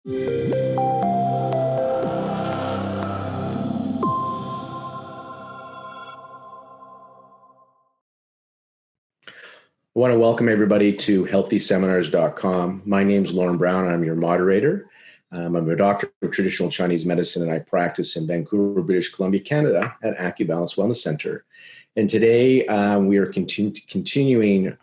I want to welcome everybody to healthyseminars.com. My name is Lauren Brown. I'm your moderator. I'm a doctor of traditional Chinese medicine, and I practice in Vancouver, British Columbia, Canada at AcuBalance Wellness Center. And today we are continuing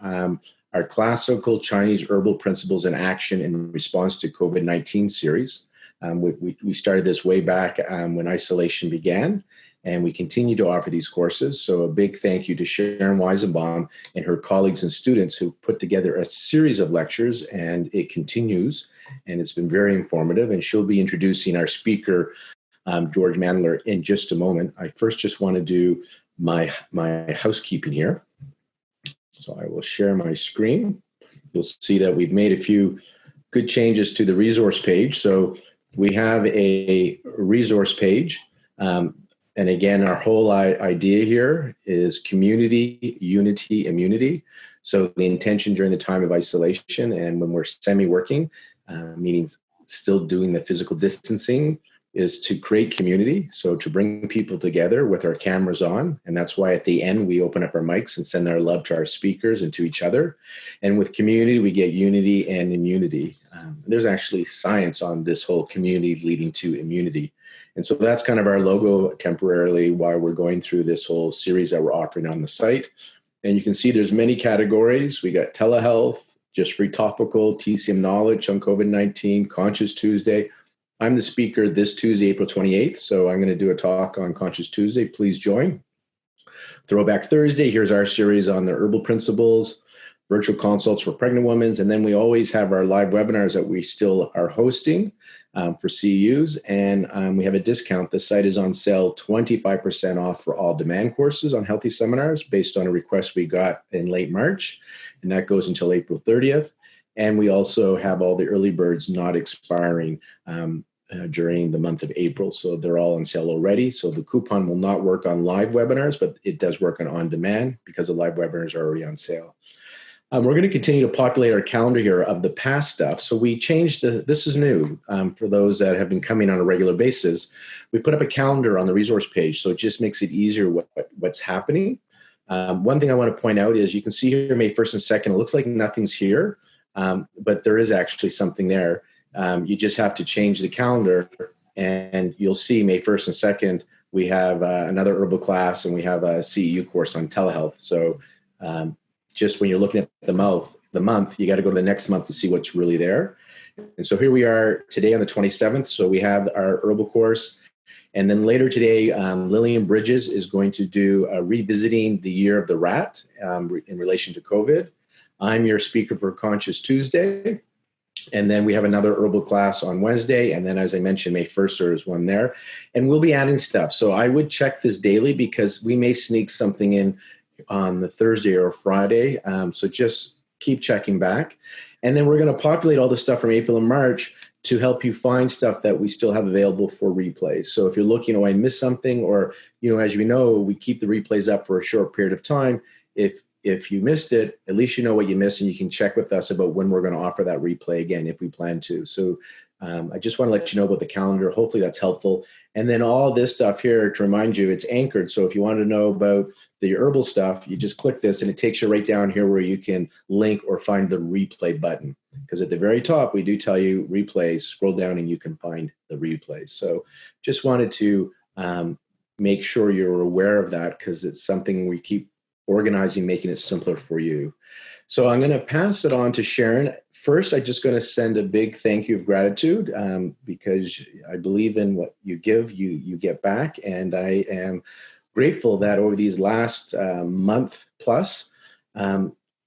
our classical Chinese herbal principles in action in response to COVID-19 series. We started this way back when isolation began, and we continue to offer these courses. So a big thank you to Sharon Weizenbaum and her colleagues and students who've put together a series of lectures, and it continues, and it's been very informative. And she'll be introducing our speaker, George Mandler, in just a moment. I first just want to do my housekeeping here. So I will share my screen. You'll see that we've made a few good changes to the resource page. So we have a resource page. And again, our whole idea here is community, unity, immunity. So the intention during the time of isolation and when we're semi-working, meaning still doing the physical distancing, is to create community. So to bring people together with our cameras on. And that's why at the end, we open up our mics and send our love to our speakers and to each other. And with community, we get unity and immunity. There's actually science on this whole community leading to immunity. And so that's kind of our logo temporarily while we're going through this whole series that we're offering on the site. And you can see there's many categories. We got telehealth, just free topical, TCM knowledge on COVID-19, Conscious Tuesday. I'm the speaker this Tuesday, April 28th. So I'm going to do a talk on Conscious Tuesday. Please join. Throwback Thursday, here's our series on the herbal principles, virtual consults for pregnant women. And then we always have our live webinars that we still are hosting for CEUs. And we have a discount. The site is on sale, 25% off for all demand courses on healthy seminars based on a request we got in late March. And that goes until April 30th. And we also have all the early birds not expiring during the month of April. So they're all on sale already. So the coupon will not work on live webinars, but it does work on demand because the live webinars are already on sale. We're going to continue to populate our calendar here of the past stuff. So we changed this is new for those that have been coming on a regular basis. We put up a calendar on the resource page. So it just makes it easier what's happening. One thing I want to point out is you can see here May 1st and 2nd, it looks like nothing's here, but there is actually something there. You just have to change the calendar and you'll see May 1st and 2nd, we have another herbal class and we have a CEU course on telehealth. So just when you're looking at the month, you got to go to the next month to see what's really there. And so here we are today on the 27th. So we have our herbal course. And then later today, Lillian Bridges is going to do revisiting the year of the rat in relation to COVID. I'm your speaker for Conscious Tuesday. And then we have another herbal class on Wednesday. And then, as I mentioned, May 1st, there is one there. And we'll be adding stuff. So I would check this daily because we may sneak something in on the Thursday or Friday. So just keep checking back. And then we're going to populate all the stuff from April and March to help you find stuff that we still have available for replays. So if you're looking, oh, I missed something, or, as you know, we keep the replays up for a short period of time. If you missed it, at least you know what you missed, and you can check with us about when we're going to offer that replay again if we plan to. So I just want to let you know about the calendar. Hopefully that's helpful. And then all this stuff here, to remind you, it's anchored. So if you want to know about the herbal stuff, you just click this and it takes you right down here where you can link or find the replay button. Because at the very top, we do tell you replays, scroll down and you can find the replays. So just wanted to make sure you're aware of that because it's something we keep organizing, making it simpler for you. So I'm going to pass it on to Sharon. First, I'm just going to send a big thank you of gratitude because I believe in what you give, you get back. And I am grateful that over these last month plus,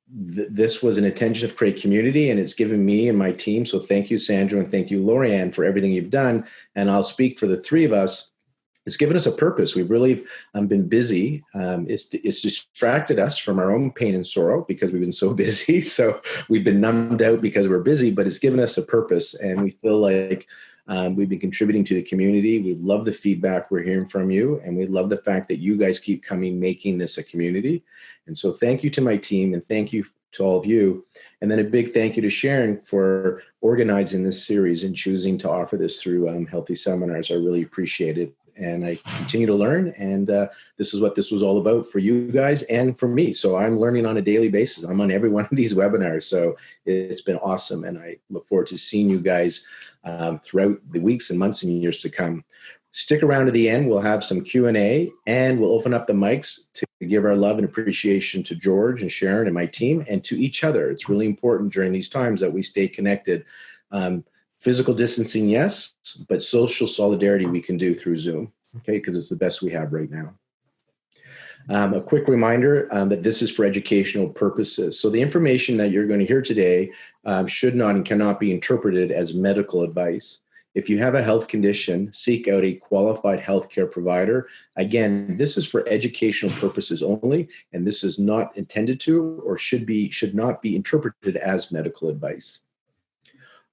this was an intention of create community, and it's given me and my team. So thank you, Sandra, and thank you, Lorianne, for everything you've done. And I'll speak for the three of us. It's given us a purpose. We've really been busy. It's distracted us from our own pain and sorrow because we've been so busy. So we've been numbed out because we're busy, but it's given us a purpose. And we feel like we've been contributing to the community. We love the feedback we're hearing from you. And we love the fact that you guys keep coming, making this a community. And so thank you to my team. And thank you to all of you. And then a big thank you to Sharon for organizing this series and choosing to offer this through Healthy Seminars. I really appreciate it. And I continue to learn. And this is what this was all about for you guys and for me. So I'm learning on a daily basis. I'm on every one of these webinars. So it's been awesome. And I look forward to seeing you guys throughout the weeks and months and years to come. Stick around to the end. We'll have some Q&A, and we'll open up the mics to give our love and appreciation to George and Sharon and my team and to each other. It's really important during these times that we stay connected. Physical distancing, yes, but social solidarity we can do through Zoom, okay, because it's the best we have right now. A quick reminder that this is for educational purposes. So the information that you're going to hear today should not and cannot be interpreted as medical advice. If you have a health condition, seek out a qualified healthcare provider. Again, this is for educational purposes only, and this is not intended to or should not be interpreted as medical advice.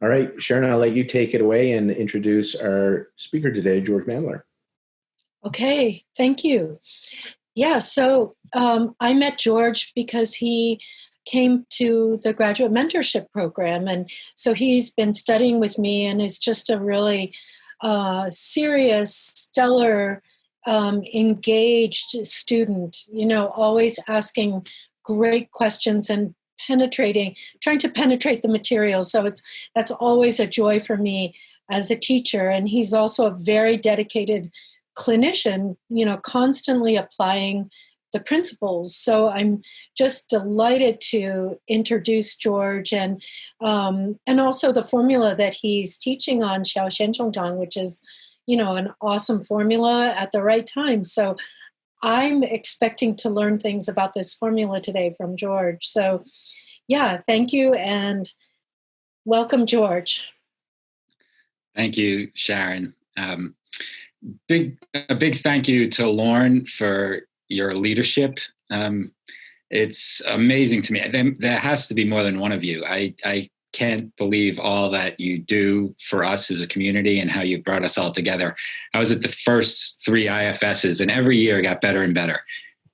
All right, Sharon, I'll let you take it away and introduce our speaker today, George Mandler. Okay, thank you. Yeah, so I met George because he came to the graduate mentorship program. And so he's been studying with me and is just a really serious, stellar, engaged student, always asking great questions and trying to penetrate the material. So that's always a joy for me as a teacher. And he's also a very dedicated clinician, constantly applying the principles. So I'm just delighted to introduce George and also the formula that he's teaching on Xiao Xian Xiong Tang, which is, an awesome formula at the right time. So I'm expecting to learn things about this formula today from George. So yeah, thank you and welcome, George. Thank you, Sharon. A big thank you to Lauren for your leadership. It's amazing to me. There has to be more than one of you. I can't believe all that you do for us as a community and how you brought us all together. I was at the first 3 IFSs, and every year got better and better.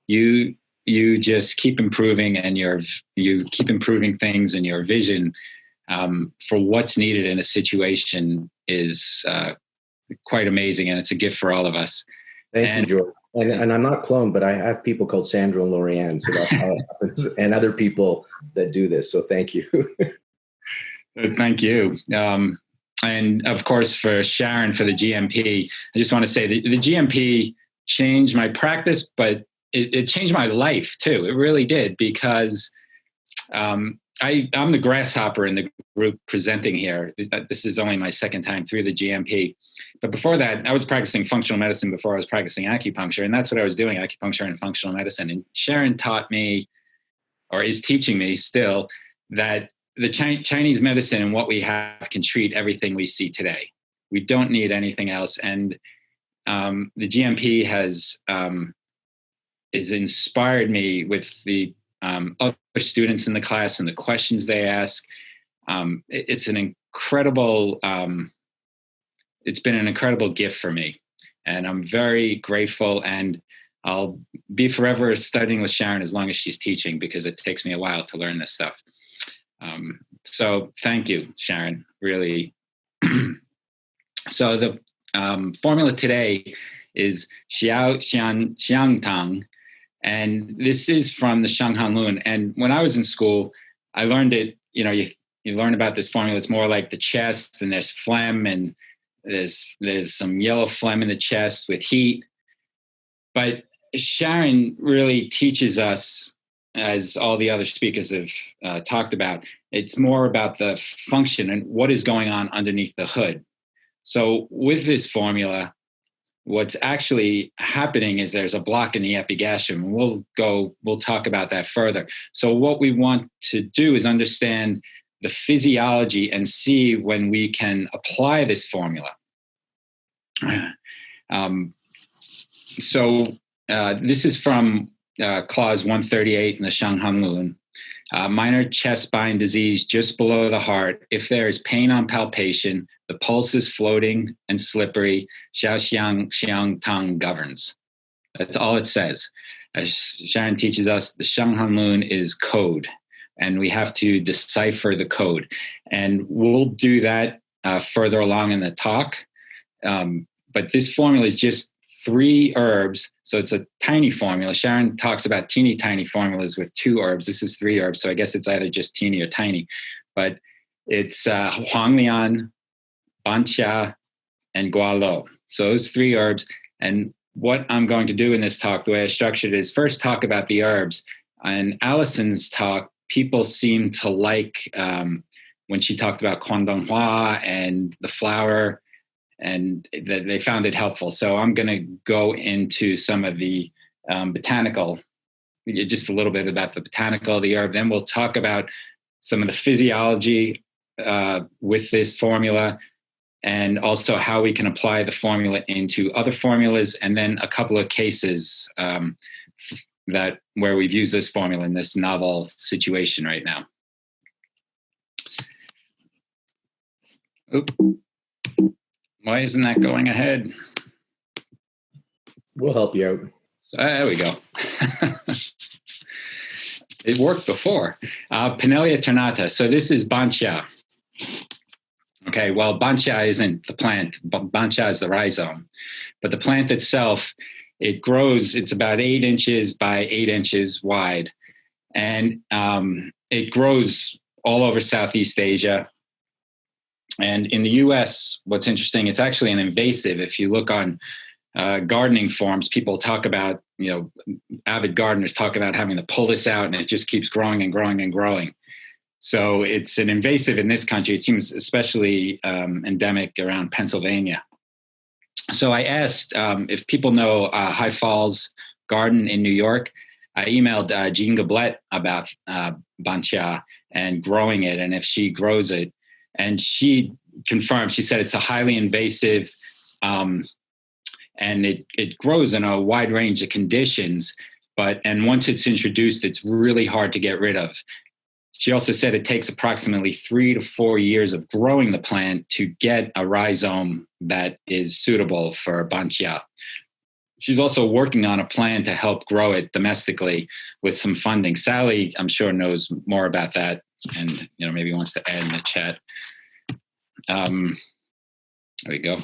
You just keep improving, and you keep improving things, and your vision for what's needed in a situation is quite amazing, and it's a gift for all of us. Thank you, George. And I'm not cloned, but I have people called Sandra and Lorianne, so that's how it happens, and other people that do this. So thank you. Thank you. And of course, for Sharon, for the GMP, I just want to say the GMP changed my practice, but it changed my life too. It really did, because I'm the grasshopper in the group presenting here. This is only my second time through the GMP. But before that, I was practicing functional medicine before I was practicing acupuncture. And that's what I was doing, acupuncture and functional medicine. And Sharon taught me, or is teaching me still, that the Chinese medicine and what we have can treat everything we see today. We don't need anything else. And the GMP has inspired me with the other students in the class and the questions they ask. It's an incredible, it's been an incredible gift for me, and I'm very grateful, and I'll be forever studying with Sharon as long as she's teaching, because it takes me a while to learn this stuff. So thank you, Sharon, really. So the formula today is Xiao Xian Xiong Tang. And this is from the Shanghan Lun. And when I was in school, I learned it, you learn about this formula. It's more like the chest, and there's phlegm, and there's some yellow phlegm in the chest with heat. But Sharon really teaches us, as all the other speakers have talked about, it's more about the function and what is going on underneath the hood. So with this formula, what's actually happening is there's a block in the epigastrium. We'll talk about that further. So what we want to do is understand the physiology and see when we can apply this formula. This is from clause 138 in the Shanghan Lun. Minor chest spine disease just below the heart. If there is pain on palpation, the pulse is floating and slippery, Xiao Xian Xiong Tang governs. That's all it says. As Sharon teaches us, the Shanghan Lun is code. and we have to decipher the code. And we'll do that further along in the talk. But this formula is just 3 herbs. So it's a tiny formula. Sharon talks about teeny tiny formulas with 2 herbs. This is 3 herbs. So I guess it's either just teeny or tiny. But it's HUANG, LIAN, banqia, and gualo. So those 3 herbs. And what I'm going to do in this talk, the way I structured it, is first talk about the herbs. In Allison's talk, people seem to like when she talked about Guangdonghua and the flower, and they found it helpful. So I'm going to go into some of the botanical, just a little bit about the botanical of the herb. Then we'll talk about some of the physiology with this formula, and also how we can apply the formula into other formulas, and then a couple of cases where we've used this formula in this novel situation right now. Oop. Why isn't that going ahead? We'll help you out. So, there we go. It worked before. Pinellia ternata. So this is banqia. Okay, well, banqia isn't the plant. Banqia is the rhizome. But the plant itself, it grows, it's about 8 inches by 8 inches wide. And it grows all over Southeast Asia. And in the US, what's interesting, it's actually an invasive. If you look on gardening forums, people talk about, avid gardeners talk about having to pull this out, and it just keeps growing and growing and growing. So it's an invasive in this country. It seems especially endemic around Pennsylvania. So I asked if people know High Falls Garden in New York. I emailed Jean Goblet about banqia and growing it, and if she grows it. And she confirmed, she said it's a highly invasive, and it grows in a wide range of conditions, and once it's introduced, it's really hard to get rid of. She also said it takes approximately 3 to 4 years of growing the plant to get a rhizome that is suitable for banqia. She's also working on a plan to help grow it domestically with some funding. Sally, I'm sure, knows more about that, and maybe wants to add in the chat. There we go.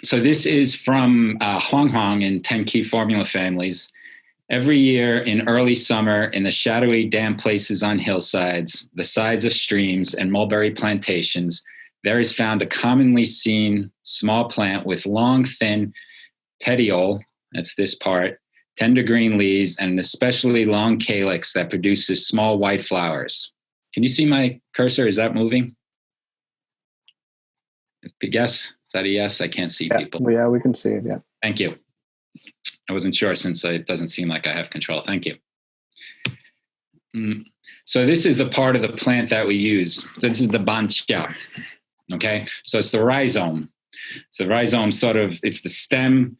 So this is from HUANG in 10 Key Formula Families. Every year in early summer, in the shadowy, damp places on hillsides, the sides of streams, and mulberry plantations, there is found a commonly seen small plant with long, thin petiole, that's this part, tender green leaves, and an especially long calyx that produces small white flowers. Can you see my cursor? Is that moving? Yes? Is that a yes? I can't see people. Yeah, we can see it, yeah. Thank you. I wasn't sure since it doesn't seem like I have control. Thank you. So this is the part of the plant that we use. So this is the banqia, okay? So it's the rhizome. So the rhizome it's the stem,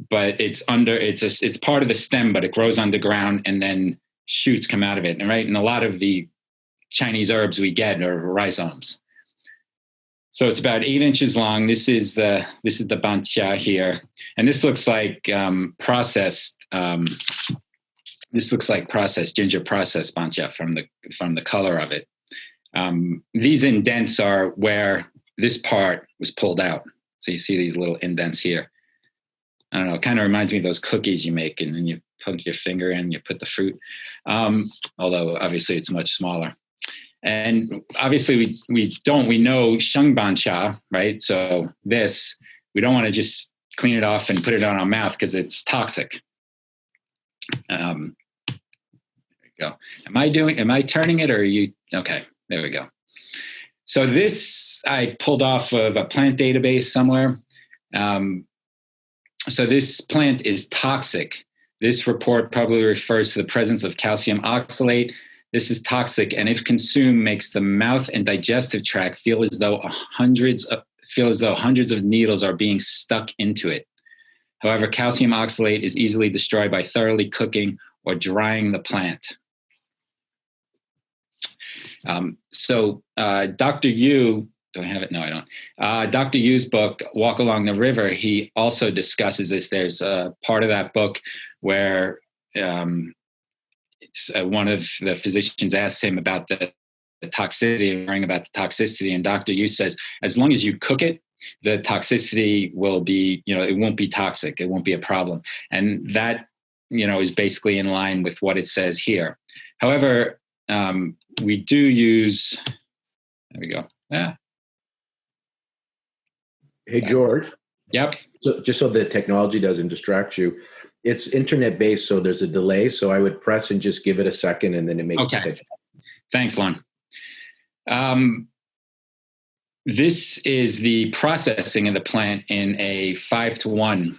but it's part of the stem, but it grows underground and then shoots come out of it. And right, and a lot of the Chinese herbs we get are rhizomes. So it's about 8 inches long. This is the banqia here, and this looks like processed. This looks like ginger processed banqia from the color of it. These indents are where this part was pulled out. So you see these little indents here. I don't know. It kind of reminds me of those cookies you make, and then you put your finger in, you put the fruit. Although obviously it's much smaller. And obviously we know sheng banqia, right? So we don't want to just clean it off and put it on our mouth because it's toxic. There we go. Am I turning it, or are you? Okay, there we go. So this I pulled off of a plant database somewhere. So this plant is toxic. This report probably refers to the presence of calcium oxalate. This is toxic, and if consumed, makes the mouth and digestive tract feel as though hundreds of needles are being stuck into it. However, calcium oxalate is easily destroyed by thoroughly cooking or drying the plant. So Dr. Yu, do I have it? No, I don't. Dr. Yu's book, Walk Along the River, he also discusses this. There's a part of that book where one of the physicians asked him about the toxicity, worrying about the toxicity, and Dr. Yu says, as long as you cook it, the toxicity will be, it won't be toxic. It won't be a problem. And that, is basically in line with what it says here. However, we do use, there we go. Yeah. Hey, George. Yep. So just so the technology doesn't distract you, it's internet based, so there's a delay. So I would press and just give it a second, and then it makes okay. the pitch. Thanks, Lon. This is the processing of the plant in a 5-to-1.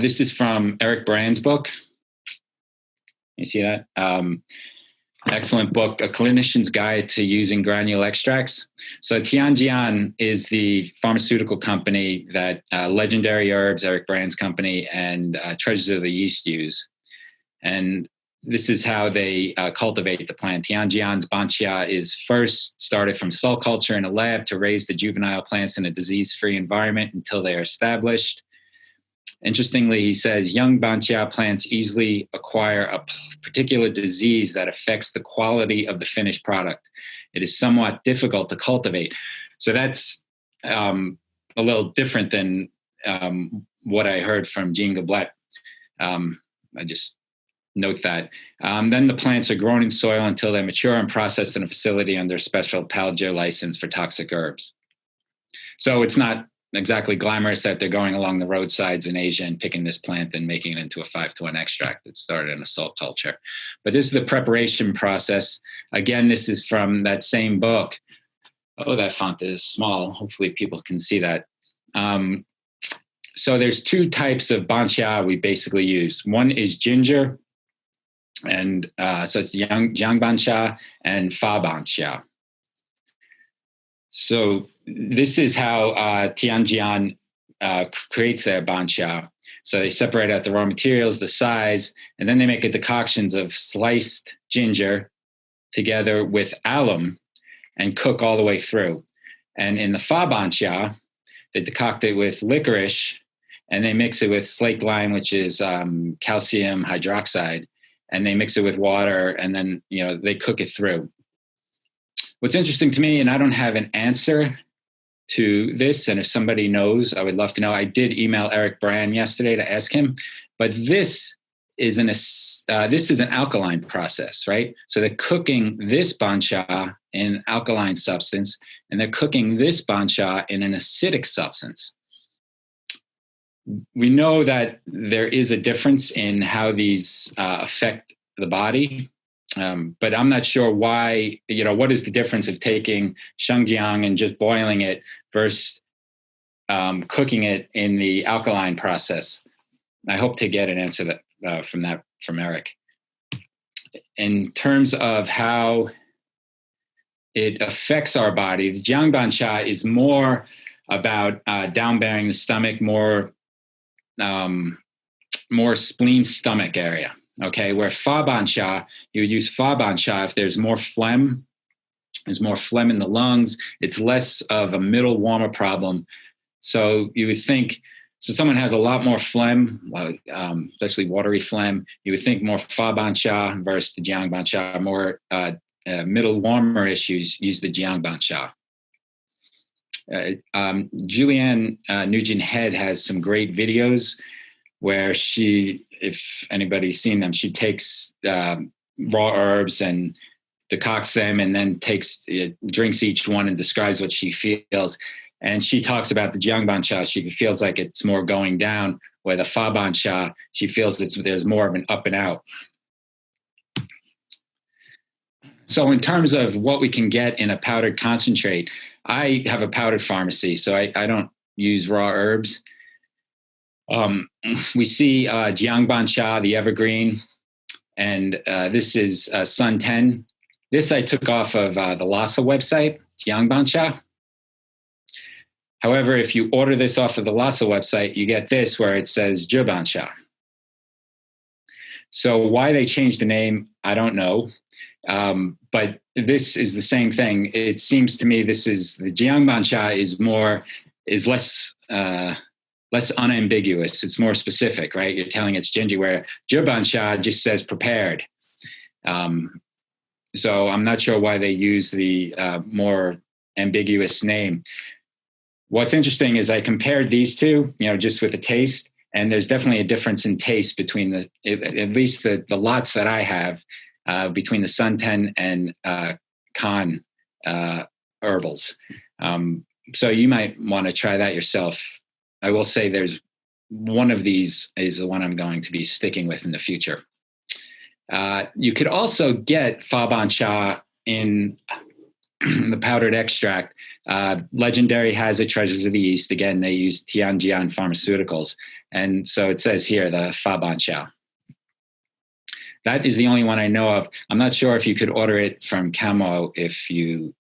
This is from Eric Brand's book. You see that? Excellent book, A Clinician's Guide to Using Granule Extracts. So Tianjian is the pharmaceutical company that Legendary Herbs, Eric Brand's company, and Treasures of the Yeast use. And this is how they cultivate the plant. Tianjian's banqia is first started from cell culture in a lab to raise the juvenile plants in a disease-free environment until they are established. Interestingly, he says young banqia plants easily acquire a particular disease that affects the quality of the finished product. It is somewhat difficult to cultivate. So that's a little different than what I heard from Jean Goblet. I just note that. Then the plants are grown in soil until they're mature and processed in a facility under a special Palgir license for toxic herbs. So it's not exactly glamorous that they're going along the roadsides in Asia and picking this plant and making it into a 5-to-1 extract that started in a salt culture. But this is the preparation process. Again, this is from that same book. Oh, that font is small. Hopefully people can see that. So there's two types of banqia we basically use. One is ginger, and so it's jiang banqia and fa banqia. So this is how Tianjian creates their banqia. So they separate out the raw materials, the size, and then they make a decoctions of sliced ginger together with alum and cook all the way through. And in the fa banqia, they decoct it with licorice, and they mix it with slaked lime, which is calcium hydroxide, and they mix it with water, and then they cook it through. What's interesting to me, and I don't have an answer to this, and if somebody knows, I would love to know. I did email Eric Brand yesterday to ask him, but this is an alkaline process, right? So they're cooking this banqia in alkaline substance, and they're cooking this banqia in an acidic substance. We know that there is a difference in how these affect the body. But I'm not sure why, what is the difference of taking shengjiang and just boiling it versus cooking it in the alkaline process? I hope to get an answer from Eric. In terms of how it affects our body, the jiang banqia is more about downbearing the stomach, more spleen stomach area. Okay, where fa banqia, you would use fa banqia if there's more phlegm in the lungs, it's less of a middle warmer problem. So you would think, so someone has a lot more phlegm, especially watery phlegm, you would think more fa banqia versus the jiang banqia, more middle warmer issues, use the jiang banqia. Julianne Nugent-Head has some great videos where she, if anybody's seen them, she takes raw herbs and decocts them and then drinks each one and describes what she feels. And she talks about the jiang banqia. She feels like it's more going down, where the fa banqia, she feels there's more of an up and out. So in terms of what we can get in a powdered concentrate, I have a powdered pharmacy, so I don't use raw herbs. We see jiang banqia, the evergreen, and this is Sun 10. This I took off of the Lhasa website, jiang banqia. However, if you order this off of the Lhasa website, you get this where it says zhe banqia. So why they changed the name, I don't know. But this is the same thing. It seems to me this is the jiang banqia is less unambiguous. It's more specific, right? You're telling it's ginger, where zhe banqia just says prepared. So I'm not sure why they use the more ambiguous name. What's interesting is I compared these two, just with the taste, and there's definitely a difference in taste between at least the lots that I have, between the Sunten and Kan herbals. So you might want to try that yourself. I will say there's one of these is the one I'm going to be sticking with in the future. You could also get Fa Ban Cha in the powdered extract. Legendary has it, Treasures of the East. Again, they use Tianjian Pharmaceuticals. And so it says here, the Fa Ban Cha. That is the only one I know of. I'm not sure if you could order it from Camo if you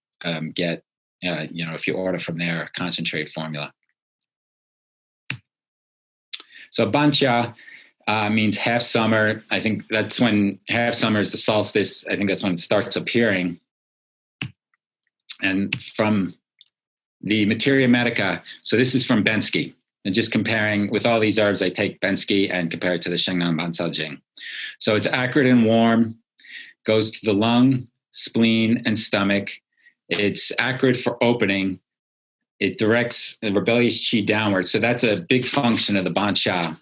if you order from their concentrate formula. So Ban Cha means half summer. I think that's when half summer is the solstice. I think that's when it starts appearing. And from the Materia Medica, so this is from Bensky. And just comparing with all these herbs, I take Bensky and compare it to the Shengnan Bansao Jing. So it's acrid and warm, goes to the lung, spleen, and stomach. It's acrid for opening. It directs the rebellious qi downward. So that's a big function of the Ban Cha.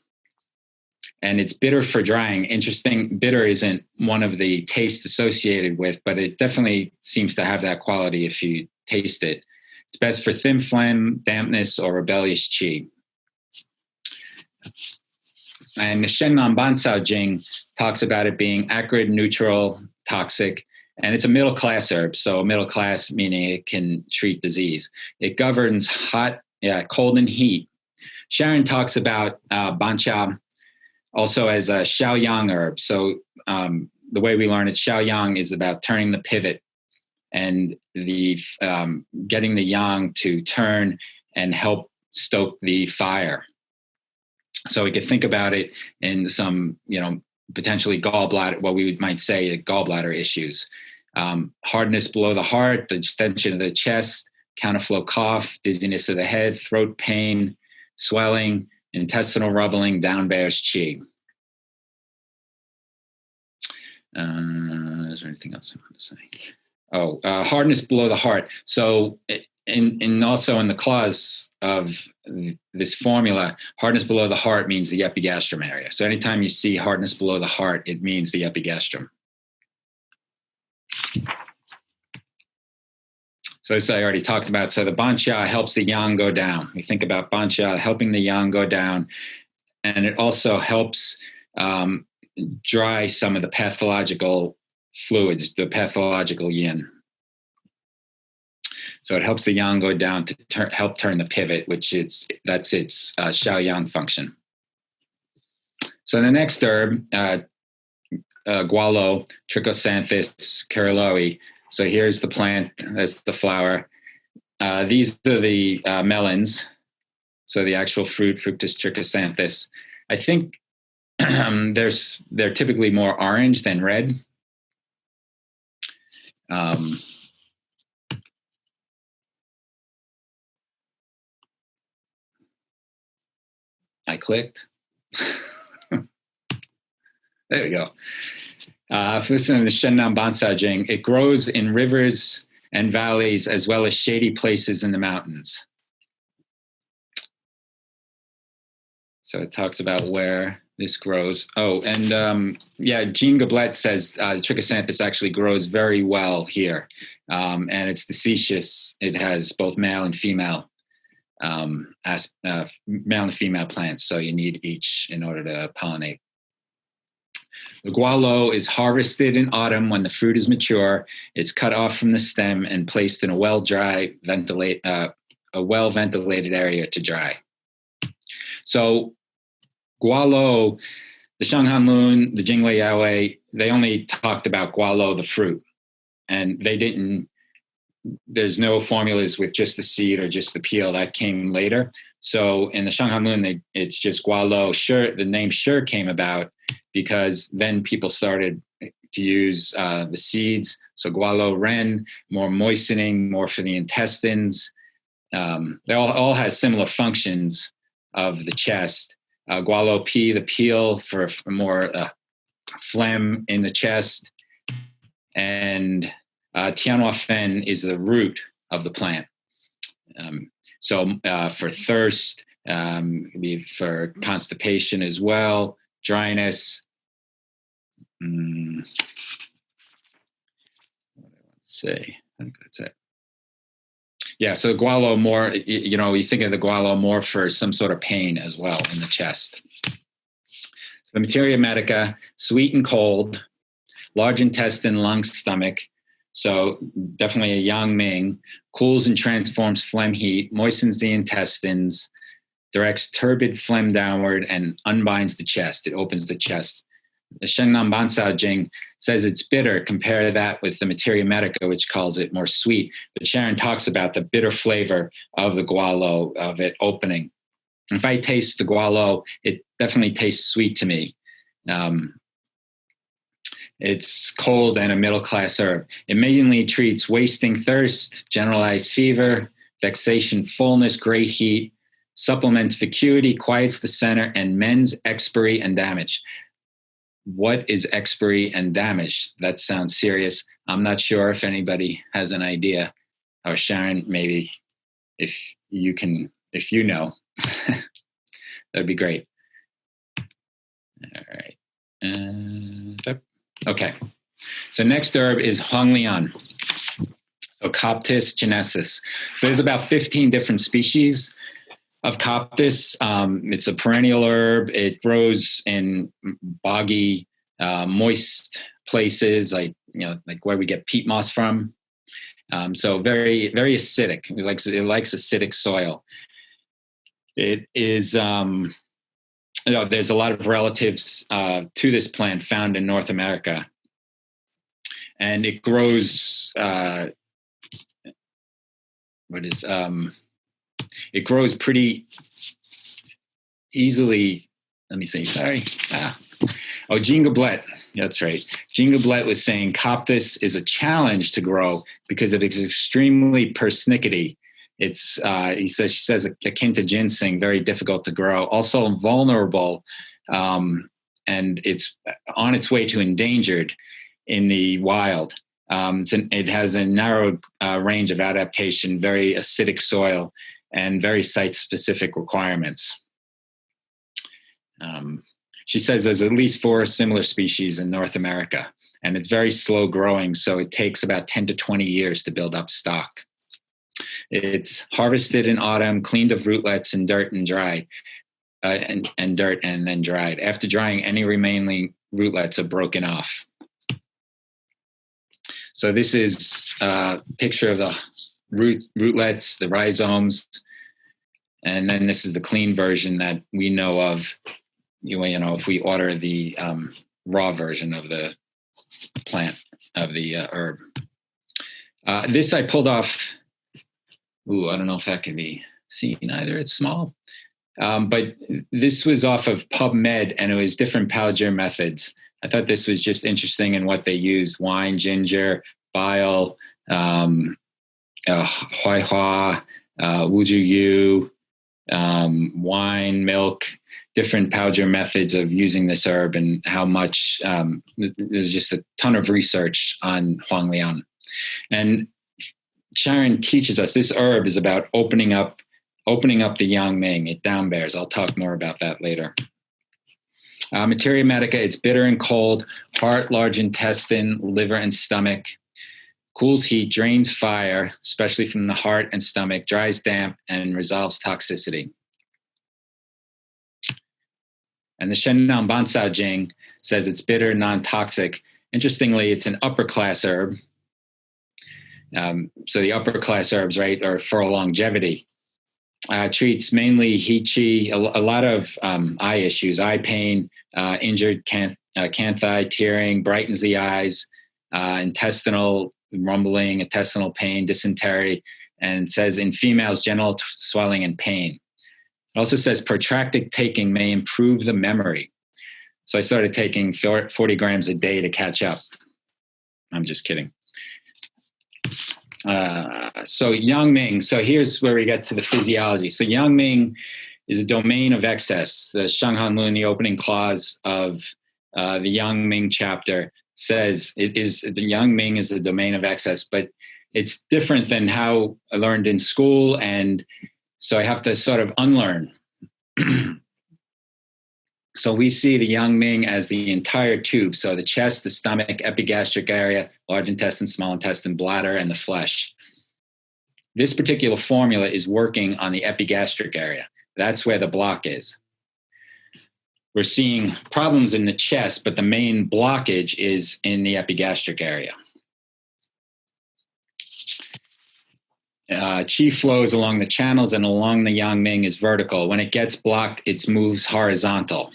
And it's bitter for drying. Interesting, bitter isn't one of the tastes associated with, but it definitely seems to have that quality if you taste it. It's best for thin phlegm, dampness, or rebellious qi. And the Shengnan Bansao Jing talks about it being acrid, neutral, toxic, and it's a middle class herb. So middle class meaning it can treat disease. It governs cold and heat. Sharon talks about Ban Cha also as a Xiao Yang herb. So the way we learn it, Xiao Yang is about turning the pivot and the getting the yang to turn and help stoke the fire. So we could think about it in some, potentially gallbladder, what we might say gallbladder issues. Hardness below the heart, the extension of the chest, counterflow cough, dizziness of the head, throat pain, swelling, intestinal rumbling, down bears qi. Is there anything else I want to say? Hardness below the heart. So also in the clause of this formula, hardness below the heart means the epigastrum area. So anytime you see hardness below the heart, it means the epigastrum. So as I already talked about, so the Ban Cha helps the yang go down. We think about Ban Cha helping the yang go down, and it also helps dry some of the pathological fluids, the pathological yin. So it helps the yang go down to help turn the pivot, that's its Xiao Yang function. So the next herb, Gualo, Trichosanthus caroloi. So here's the plant, that's the flower. These are the melons. So the actual fruit, Fructus trichosanthus. I think they're typically more orange than red. I clicked. There we go. This is the Shengnan Bansao Jing. It grows in rivers and valleys as well as shady places in the mountains. So it talks about where this grows. Oh, and Jean Goblet says Trichosanthus actually grows very well here. And it's deciduous. It has both male and female male and female plants. So you need each in order to pollinate. The gualo is harvested in autumn when the fruit is mature. It's cut off from the stem and placed in a well-ventilated area to dry. So gualo, the Shanghan Lun, the Jinglei Yaowei, they only talked about gualo, the fruit. And there's no formulas with just the seed or just the peel. That came later. So in the Shanghan Lun, it's just gualo. Sure, the name sure came about because then people started to use the seeds. So gualo ren, more moistening, more for the intestines. They all has similar functions of the chest. Gualo P, the peel for more phlegm in the chest. and Tianhua Fen is the root of the plant. For thirst, for constipation as well, dryness. What do I want to say? I think that's it. Yeah, so gualo more, you think of the gualo more for some sort of pain as well in the chest. So the materia medica, sweet and cold, large intestine, lung, stomach. So definitely a yang Ming, cools and transforms phlegm heat, moistens the intestines, directs turbid phlegm downward, and unbinds the chest. It opens the chest. The Shengnan Bansao Jing says it's bitter. Compare that with the Materia Medica, which calls it more sweet. But Sharon talks about the bitter flavor of the gualo, of it opening. If I taste the gualo, it definitely tastes sweet to me. It's cold and a middle-class herb. It mainly treats wasting thirst, generalized fever, vexation, fullness, great heat, supplements vacuity, quiets the center, and mends expiry and damage. What is expiry and damage? That sounds serious. I'm not sure if anybody has an idea. Or Sharon, maybe, if you know, that'd be great. All right. Okay. So next herb is HUANG. So COPTIS genesis. So there's about 15 different species of COPTIS. It's a perennial herb. It grows in boggy, moist places, like where we get peat moss from. So very, very acidic. It likes acidic soil. It is. There's a lot of relatives to this plant found in North America, and it grows. It grows pretty easily. Let me see. Sorry. Jean Goblet. That's right. Jean Goblet was saying COPTIS is a challenge to grow because it is extremely persnickety. It's she says akin to ginseng, very difficult to grow. Also vulnerable, and it's on its way to endangered in the wild. It has a narrow range of adaptation, very acidic soil, and very site-specific requirements. She says there's at least 4 similar species in North America, and it's very slow growing, so it takes about 10 to 20 years to build up stock. It's harvested in autumn, cleaned of rootlets and dirt, and dried, and dirt, and then dried. After drying, any remaining rootlets are broken off. So this is a picture of the rootlets, the rhizomes, and then this is the clean version that we know of. If we order the raw version of the plant, of the herb. This I pulled off. I don't know if that can be seen either. It's small. But this was off of PubMed, and it was different Palliger methods. I thought this was just interesting in what they used: wine, ginger, bile, huaihua, wujuyu, wine, milk, different Palliger methods of using this herb, and how much. There's just a ton of research on HUANG. And Sharon teaches us this herb is about opening up the yang Ming. It down bears. I'll talk more about that later. Materia medica, it's bitter and cold, heart, large intestine, liver, and stomach. Cools heat, drains fire, especially from the heart and stomach, dries damp, and resolves toxicity. And the Shengnan Bansao Jing says it's bitter, non-toxic. Interestingly, it's an upper class herb. So the upper class herbs, right, are for longevity. Treats mainly heat chi, a lot of eye issues, eye pain, injured canthi, tearing, brightens the eyes, intestinal rumbling, intestinal pain, dysentery, and it says in females, genital swelling and pain. It also says protracted taking may improve the memory. So I started taking 40 grams a day to catch up. I'm just kidding. So Yang Ming, so here's where we get to the physiology. So Yang Ming is a domain of excess. The Shanghan Lun, the opening clause of the Yang Ming chapter, says it is the Yang Ming is the domain of excess, but it's different than how I learned in school. And so I have to sort of unlearn. So we see the Yang Ming as the entire tube. So the chest, the stomach, epigastric area, large intestine, small intestine, bladder, and the flesh. This particular formula is working on the epigastric area. That's where the block is. We're seeing problems in the chest, but the main blockage is in the epigastric area. Qi flows along the channels and along the Yang Ming is vertical. When it gets blocked, it moves horizontal.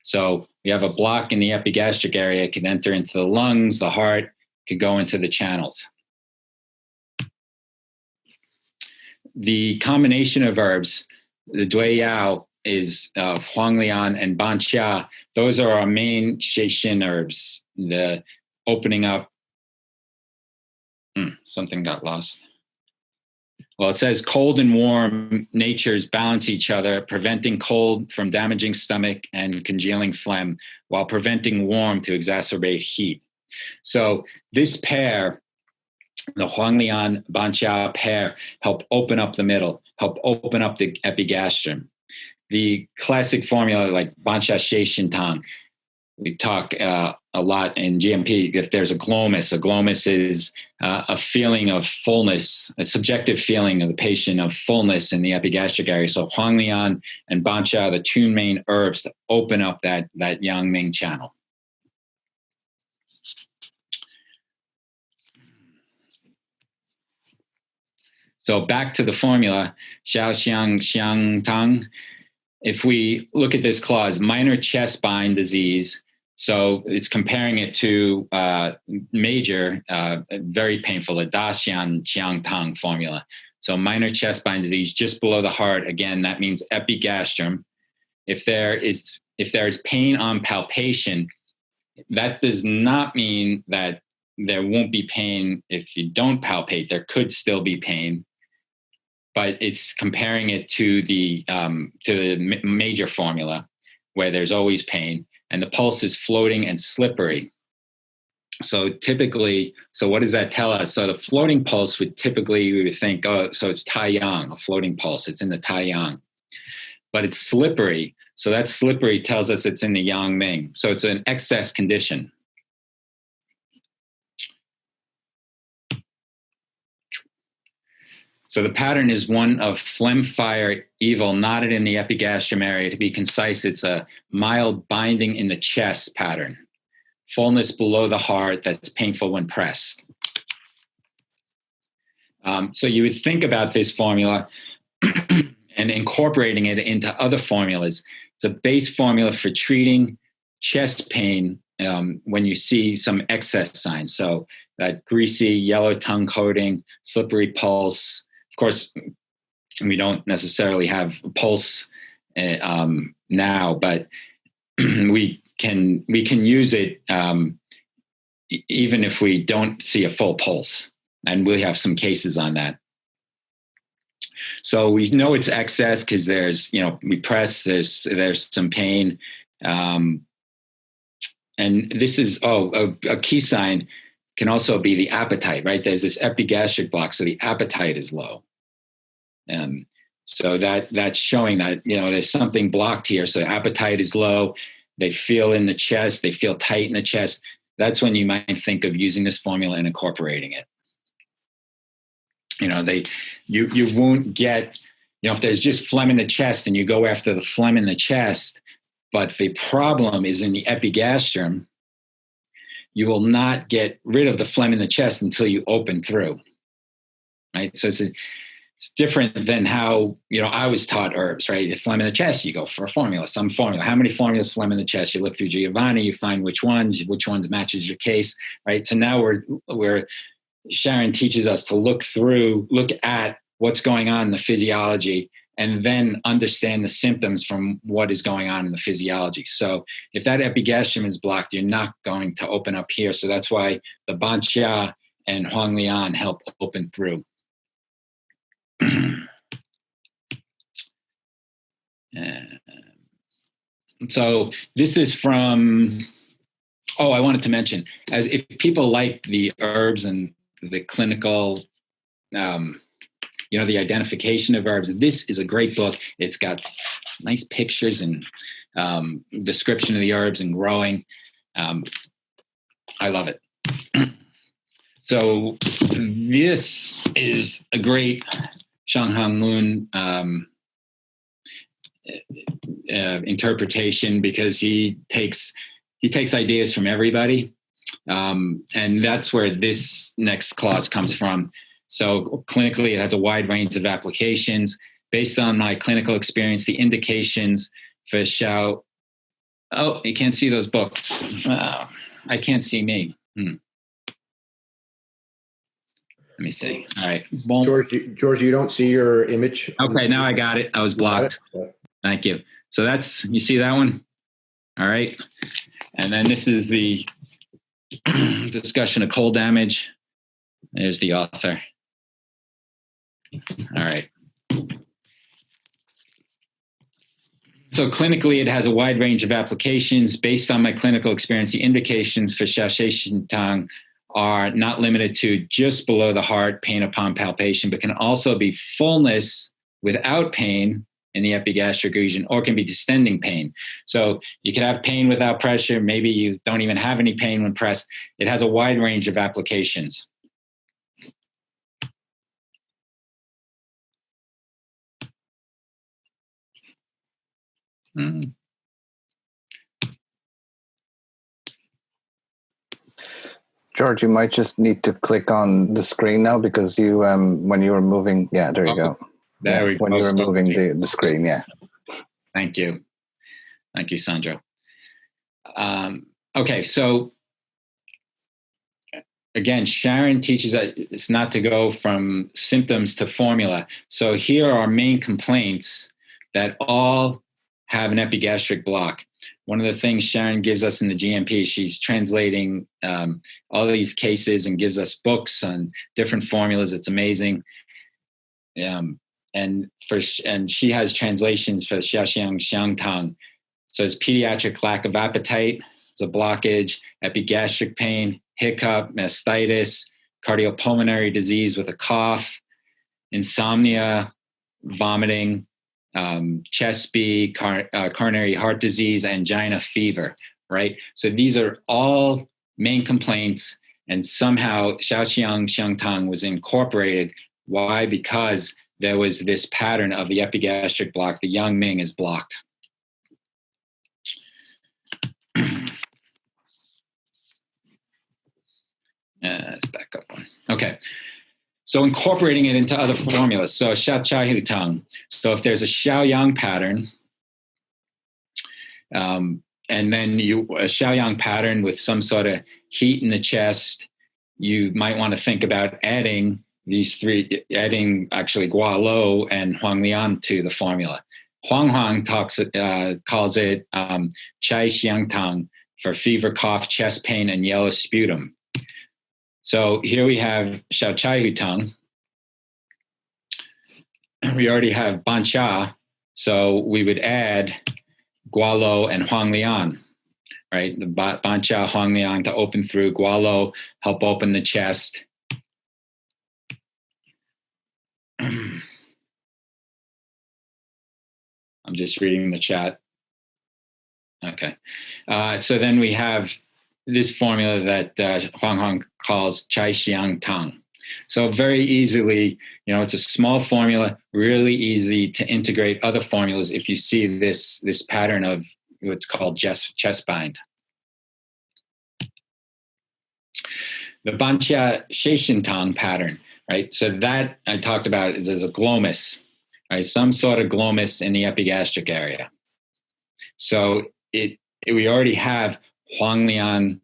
So we have a block in the epigastric area. It can enter into the lungs, the heart, could go into the channels. The combination of herbs, the Dui Yao is Huang Lian and Ban Xia. Those are our main Xie herbs. The opening up, something got lost. Well, it says cold and warm natures balance each other, preventing cold from damaging stomach and congealing phlegm, while preventing warm to exacerbate heat. So this pair, the Huanglian Banxia pair, help open up the middle, help open up the epigastrum. The classic formula like Banxia Xian Tang, we talk a lot in GMP. If there's a glomus is a feeling of fullness, a subjective feeling of the patient of fullness in the epigastric area. So Huanglian and Banxia are the two main herbs to open up that Yang Ming channel. So back to the formula, Xiao Xian Xiong Tang. If we look at this clause, minor chest spine disease, so it's comparing it to major, very painful, the Da Xian Xiong Tang formula. So minor chest spine disease just below the heart, again, that means epigastrum. If there is pain on palpation, that does not mean that there won't be pain if you don't palpate. There could still be pain, but it's comparing it to the major formula where there's always pain. And the pulse is floating and slippery. So typically, so what does that tell us? So the floating pulse we would think, oh, so it's Tai Yang, a floating pulse. It's in the Tai Yang. But it's slippery. So that slippery tells us it's in the Yang Ming. So it's an excess condition. So the pattern is one of phlegm, fire, evil, knotted in the epigastrum area. To be concise, it's a mild binding in the chest pattern. Fullness below the heart that's painful when pressed. So you would think about this formula and incorporating it into other formulas. It's a base formula for treating chest pain when you see some excess signs. So that greasy yellow tongue coating, slippery pulse. Of course, we don't necessarily have a pulse now, but we can use it even if we don't see a full pulse, and we have some cases on that. So we know it's excess because there's, we press, there's some pain, and this is a key sign can also be the appetite, right? There's this epigastric block, so the appetite is low. So that's showing that, there's something blocked here. So appetite is low. They feel in the chest. They feel tight in the chest. That's when you might think of using this formula and incorporating it. You won't get, if there's just phlegm in the chest and you go after the phlegm in the chest, but the problem is in the epigastrium, you will not get rid of the phlegm in the chest until you open through, right? So it's different than how, I was taught herbs, right? If phlegm in the chest, you go for a formula, some formula. How many formulas phlegm in the chest? You look through Giovanni, you find which ones matches your case, right? So now we're Sharon teaches us to look at what's going on in the physiology and then understand the symptoms from what is going on in the physiology. So if that epigastrium is blocked, you're not going to open up here. So that's why the Banxia and Huang Lian help open through. So this is from Oh, I wanted to mention, as if people like the herbs and the clinical, the identification of herbs, this is a great book. It's got nice pictures and description of the herbs and growing. I love it. So this is a great Shanghan Lun interpretation, because he takes ideas from everybody, and that's where this next clause comes from. So clinically, it has a wide range of applications. Based on my clinical experience, the indications for Xiao. Oh, you can't see those books. I can't see me. Let me see. All right. Boom. George, you don't see your image? Okay, now I got it. I was blocked. Thank you. So you see that one? All right. And then this is the discussion of cold damage. There's the author. All right. So clinically, it has a wide range of applications. Based on my clinical experience, the indications for Xiao Xian Tang are not limited to just below the heart, pain upon palpation, but can also be fullness without pain in the epigastric region, or can be distending pain. So you can have pain without pressure. Maybe you don't even have any pain when pressed. It has a wide range of applications. George, you might just need to click on the screen now, because you, when you were moving, there you go. There we go. When you were moving the screen, Thank you. Thank you, Sandro. Okay, so again, Sharon teaches us not to go from symptoms to formula. So here are main complaints that all have an epigastric block. One of the things Sharon gives us in the GMP, she's translating all these cases and gives us books on different formulas. It's amazing. And she has translations for Xiao Xian Xiong Tang. So it's pediatric lack of appetite, it's a blockage, epigastric pain, hiccup, mastitis, cardiopulmonary disease with a cough, insomnia, vomiting, chest speed, coronary heart disease, angina, fever, right? So these are all main complaints, and somehow Xiao Xian Xiong Tang was incorporated. Why? Because there was this pattern of the epigastric block. The young Ming is blocked. Let's back up one. Okay. So incorporating it into other formulas. So Xiao Chai Tang. So if there's a Xiao Yang pattern, and then a Xiao Yang pattern with some sort of heat in the chest, you might want to think about adding actually Gua Lo and Huang Lian to the formula. HUANG calls it Chai Xiang Tang for fever, cough, chest pain, and yellow sputum. So here we have Xiao Chai Tang. We already have Ban Cha, so we would add Gua Lo and Huang Lian, right? The Ban Cha, Huang Lian to open through, Gua Lo help open the chest. I'm just reading the chat. Okay. So then we have this formula that Huang calls Chai Xiang Tang. So very easily, it's a small formula, really easy to integrate other formulas if you see this pattern of what's called chest bind. The Bancha Sheishin Tang pattern, right? So that I talked about is as a glomus, right? Some sort of glomus in the epigastric area. So we already have Huang Lian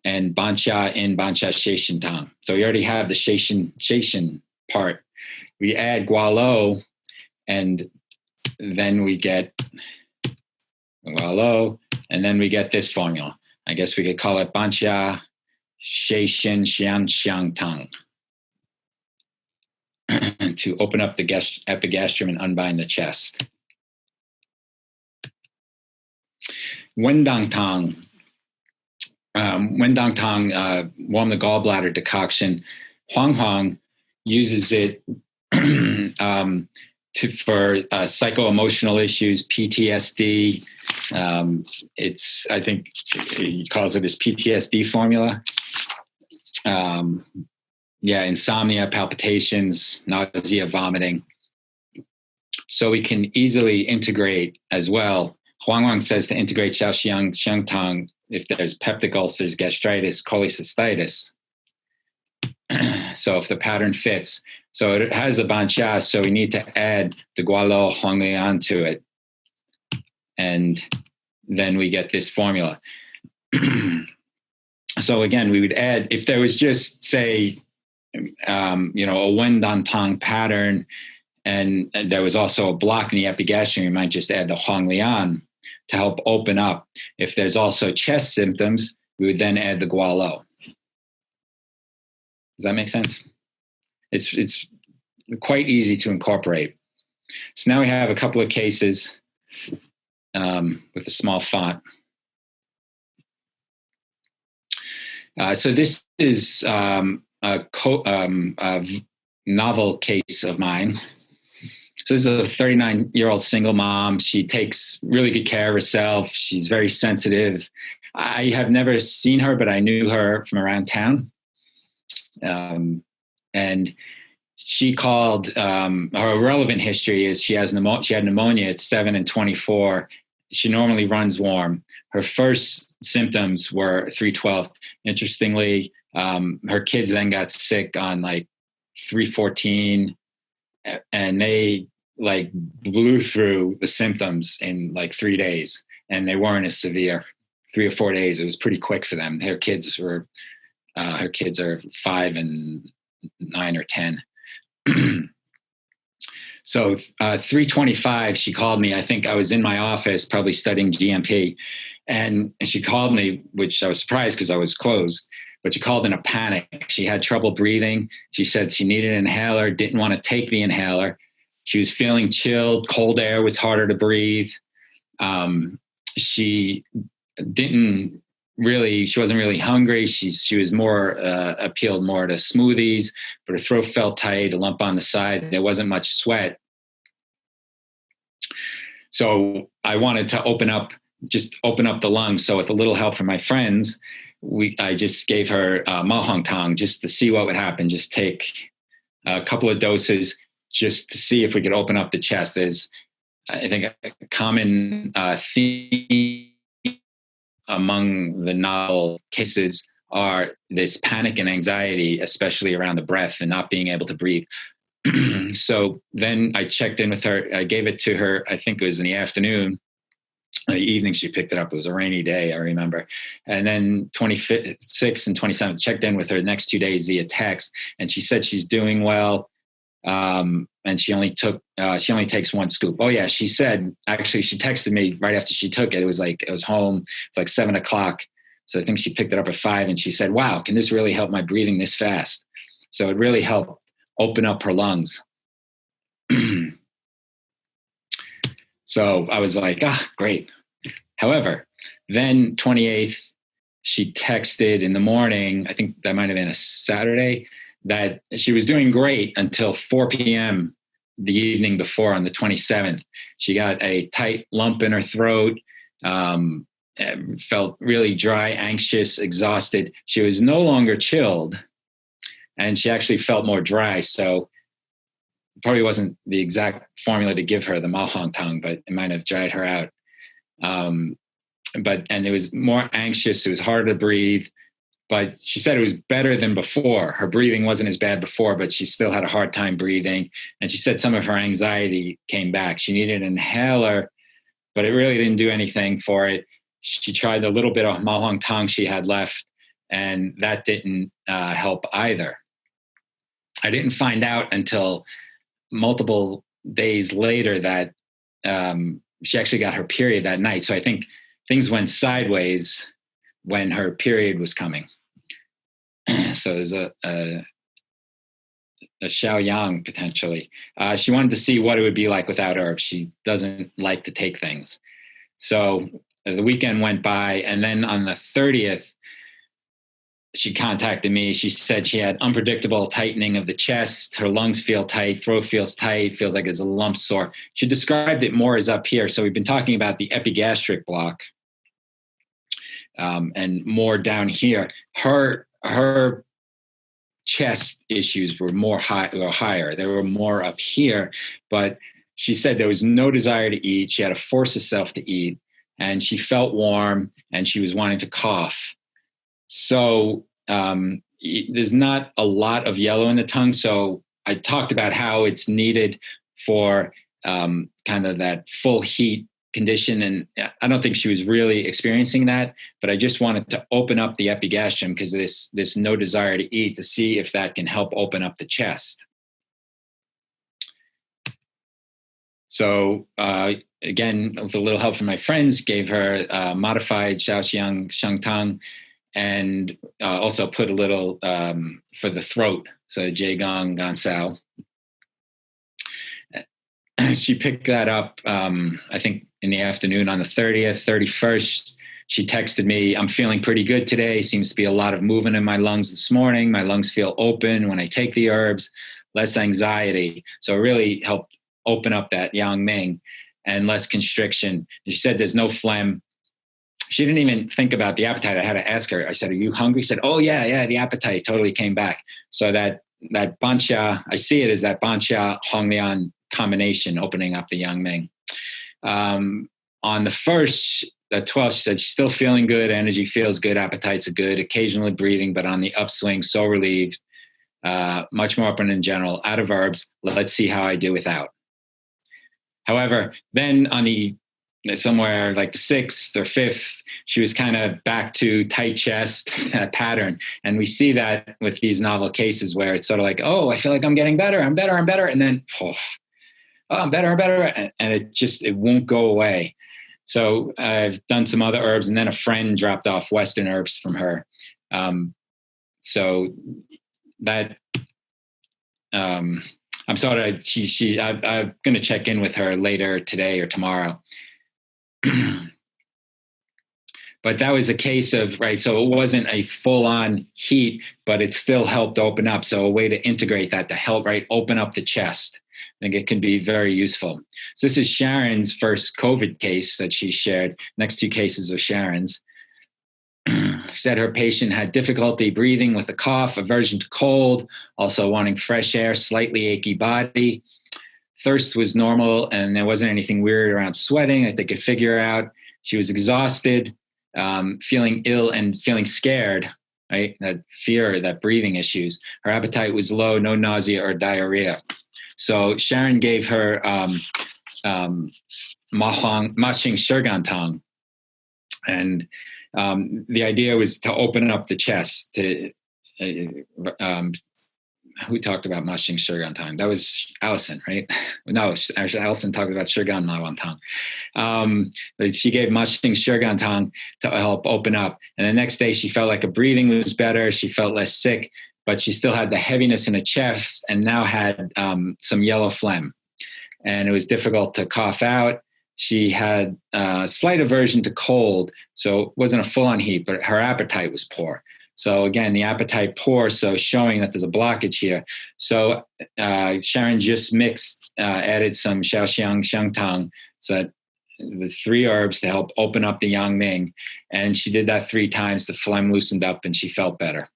and Bancha in Bancha Sheishin Tang. So we already have the Sheishin part. We add Gua Lo, and then we get Gua Lo, and then we get this formula. I guess we could call it Bancha Sheishin Xian Xiong Tang to open up the epigastrum and unbind the chest. Wendang Tang. Wendong Tang, warm the gallbladder decoction. HUANG uses it for psycho-emotional issues, PTSD. I think he calls it his PTSD formula. Insomnia, palpitations, nausea, vomiting. So we can easily integrate as well. HUANG says to integrate Xiao Xian Xiong Tang if there's peptic ulcers, gastritis, cholecystitis. So if the pattern fits. So it has a bancha, so we need to add the gualo huang lian to it. And then we get this formula. So again, we would add, if there was just, say, a Wendong Tang pattern, and there was also a block in the epigastrium, we might just add the huang lian to help open up. If there's also chest symptoms, we would then add the gualo. Does that make sense? It's quite easy to incorporate. So now we have a couple of cases with a small font. So this is a novel case of mine. So this is a 39-year-old single mom. She takes really good care of herself. She's very sensitive. I have never seen her, but I knew her from around town. And she called, her relevant history is she had pneumonia at 7 and 24. She normally runs warm. Her first symptoms were 312. Interestingly, her kids then got sick on like 314, and they like blew through the symptoms in like 3 days, and they weren't as severe. 3 or 4 days. It was pretty quick for them. Her kids are 5 and 9 or 10. So 325, she called me. I think I was in my office probably studying GMP, and she called me, which I was surprised because I was closed, but she called in a panic. She had trouble breathing. She said she needed an inhaler, didn't want to take the inhaler. She was feeling chilled. Cold air was harder to breathe. She wasn't really hungry. She was more appealed more to smoothies, but her throat felt tight, a lump on the side. There wasn't much sweat. So I wanted to open up the lungs. So with a little help from my friends, I just gave her Mahong Tong just to see what would happen. Just take a couple of doses just to see if we could open up the chest. There's, I think, a common theme among the novel cases are this panic and anxiety, especially around the breath and not being able to breathe. So then I checked in with her. I gave it to her, I think it was in the afternoon. In the evening, she picked it up. It was a rainy day, I remember. And then 26th and 27th, checked in with her the next 2 days via text. And she said she's doing well. And she only takes 1 scoop. Oh yeah. She said, actually, she texted me right after she took it. It was home. It's like 7 o'clock. So I think she picked it up at 5, and she said, wow, can this really help my breathing this fast? So it really helped open up her lungs. So I was like, great. However, then 28th, she texted in the morning, I think that might've been a Saturday, that she was doing great until 4 p.m. the evening before on the 27th. She got a tight lump in her throat, felt really dry, anxious, exhausted. She was no longer chilled, and she actually felt more dry. So probably wasn't the exact formula to give her, the Mahong Tong, but it might have dried her out. And it was more anxious. It was harder to breathe. But she said it was better than before. Her breathing wasn't as bad before, but she still had a hard time breathing. And she said some of her anxiety came back. She needed an inhaler, but it really didn't do anything for it. She tried the little bit of Mahong Tong she had left, and that didn't help either. I didn't find out until multiple days later that she actually got her period that night. So I think things went sideways when her period was coming. So it was a Xiao Yang potentially. She wanted to see what it would be like without herbs. She doesn't like to take things. So the weekend went by, and then on the 30th, she contacted me. She said she had unpredictable tightening of the chest. Her lungs feel tight, throat feels tight, feels like there's a lump sore. She described it more as up here. So we've been talking about the epigastric block and more down here. Her chest issues were higher. They were more up here, but she said there was no desire to eat. She had to force herself to eat, and she felt warm, and she was wanting to cough. So there's not a lot of yellow in the tongue. So I talked about how it's needed for kind of that full heat condition. And I don't think she was really experiencing that, but I just wanted to open up the epigastrium because this no desire to eat, to see if that can help open up the chest. So again, with a little help from my friends, gave her modified Xiao Xian Xiong Tang, and also put a little for the throat, so Jiegong Gansao. She picked that up, I think, in the afternoon on the 30th, 31st. She texted me, I'm feeling pretty good today. Seems to be a lot of movement in my lungs this morning. My lungs feel open when I take the herbs, less anxiety. So it really helped open up that Yang Ming and less constriction. She said there's no phlegm. She didn't even think about the appetite. I had to ask her. I said, are you hungry? She said, oh, yeah, the appetite totally came back. So that Banxia, I see it as that Banxia Honglian combination opening up the Yang Ming. On the 1st, the 12th, she said she's still feeling good. Energy feels good. Appetites are good. Occasionally breathing, but on the upswing, so relieved. Much more open in general. Out of herbs. Let's see how I do without. However, then on the somewhere like the 6th or 5th, she was kind of back to tight chest pattern. And we see that with these novel cases where it's sort of like, oh, I feel like I'm getting better. I'm better. And then, oh, I'm better. And it won't go away. So I've done some other herbs, and then a friend dropped off Western herbs from her. So that, I'm sorry, I'm going to check in with her later today or tomorrow. But that was a case of, right, so it wasn't a full-on heat, but it still helped open up. So a way to integrate that to help, right, open up the chest. I think it can be very useful. So this is Sharon's first COVID case that she shared. Next 2 cases are Sharon's. She said her patient had difficulty breathing with a cough, aversion to cold, also wanting fresh air, slightly achy body. Thirst was normal, and there wasn't anything weird around sweating that they could figure out. She was exhausted, feeling ill and feeling scared, right? That fear, that breathing issues. Her appetite was low, no nausea or diarrhea. So Sharon gave her Ma Xing Shurgan Tang. And the idea was to open up the chest. Who talked about Ma Xing Shurgan Tang? That was Allison, right? No, actually, Allison talked about Shurgan Lawan Tang. But she gave Ma Xing Shurgan Tang to help open up. And the next day, she felt like her breathing was better. She felt less sick, but she still had the heaviness in her chest and now had some yellow phlegm. And it was difficult to cough out. She had a slight aversion to cold, so it wasn't a full-on heat, but her appetite was poor. So again, the appetite poor, so showing that there's a blockage here. So Sharon just added some Xiao Xian Xiong Tang, so that the 3 herbs to help open up the Yang Ming. And she did that 3 times. The phlegm loosened up and she felt better.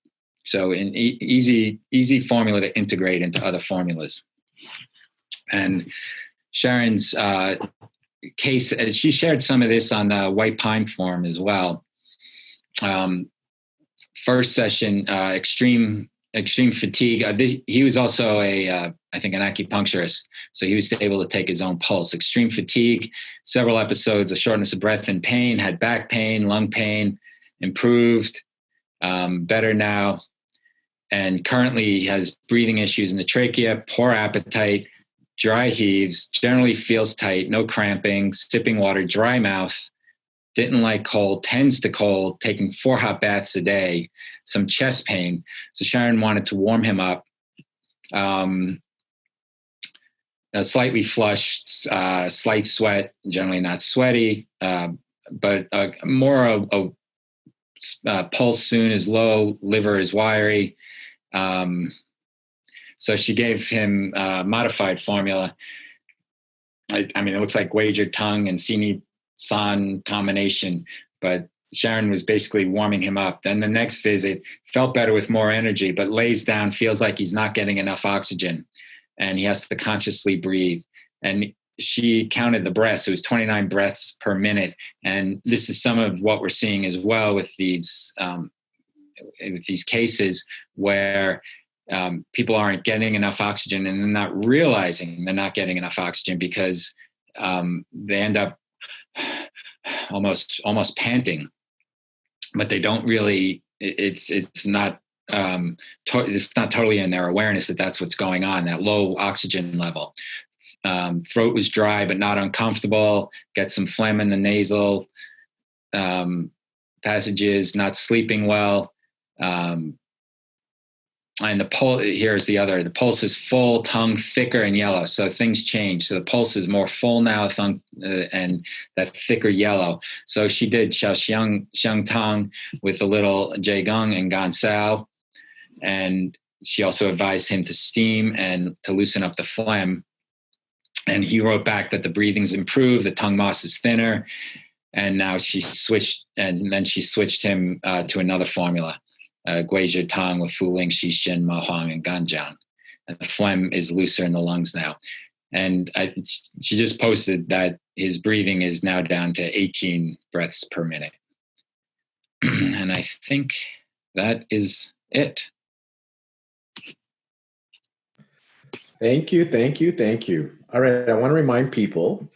So an easy formula to integrate into other formulas. And Sharon's case, she shared some of this on the White Pine Forum as well. First session, extreme fatigue. He was also I think an acupuncturist, so he was able to take his own pulse. Extreme fatigue, several episodes of shortness of breath and pain, had back pain, lung pain, improved, better now, and currently has breathing issues in the trachea, poor appetite, dry heaves, generally feels tight, no cramping, sipping water, dry mouth, didn't like cold, tends to cold, taking 4 hot baths a day, some chest pain. So Sharon wanted to warm him up. Slightly flushed, slight sweat, generally not sweaty, but more a pulse soon is low, liver is wiry. So she gave him modified formula. I mean, it looks like Guizhi Tang and Sini San combination, but Sharon was basically warming him up. Then the next visit, felt better with more energy, but lays down, feels like he's not getting enough oxygen, and he has to consciously breathe. And she counted the breaths. It was 29 breaths per minute. And this is some of what we're seeing as well with these cases where people aren't getting enough oxygen, and they're not realizing they're not getting enough oxygen because they end up almost panting, but they don't really. It's not totally in their awareness that that's what's going on. That low oxygen level. Throat was dry but not uncomfortable. Get some phlegm in the nasal passages. Not sleeping well. And the pulse, here's the other, the pulse is full, tongue thicker and yellow. So things change. So the pulse is more full now, and that thicker yellow. So she did Xiao Xian Tang with a little Jiegung and Gansao. And she also advised him to steam and to loosen up the phlegm. And he wrote back that the breathing's improved, the tongue moss is thinner. And now she switched him to another formula. Guizhi Tang with Fuling, Xixin, Huang, and Ganjiang. And the phlegm is looser in the lungs now. And she just posted that his breathing is now down to 18 breaths per minute. And I think that is it. Thank you. All right, I want to remind people,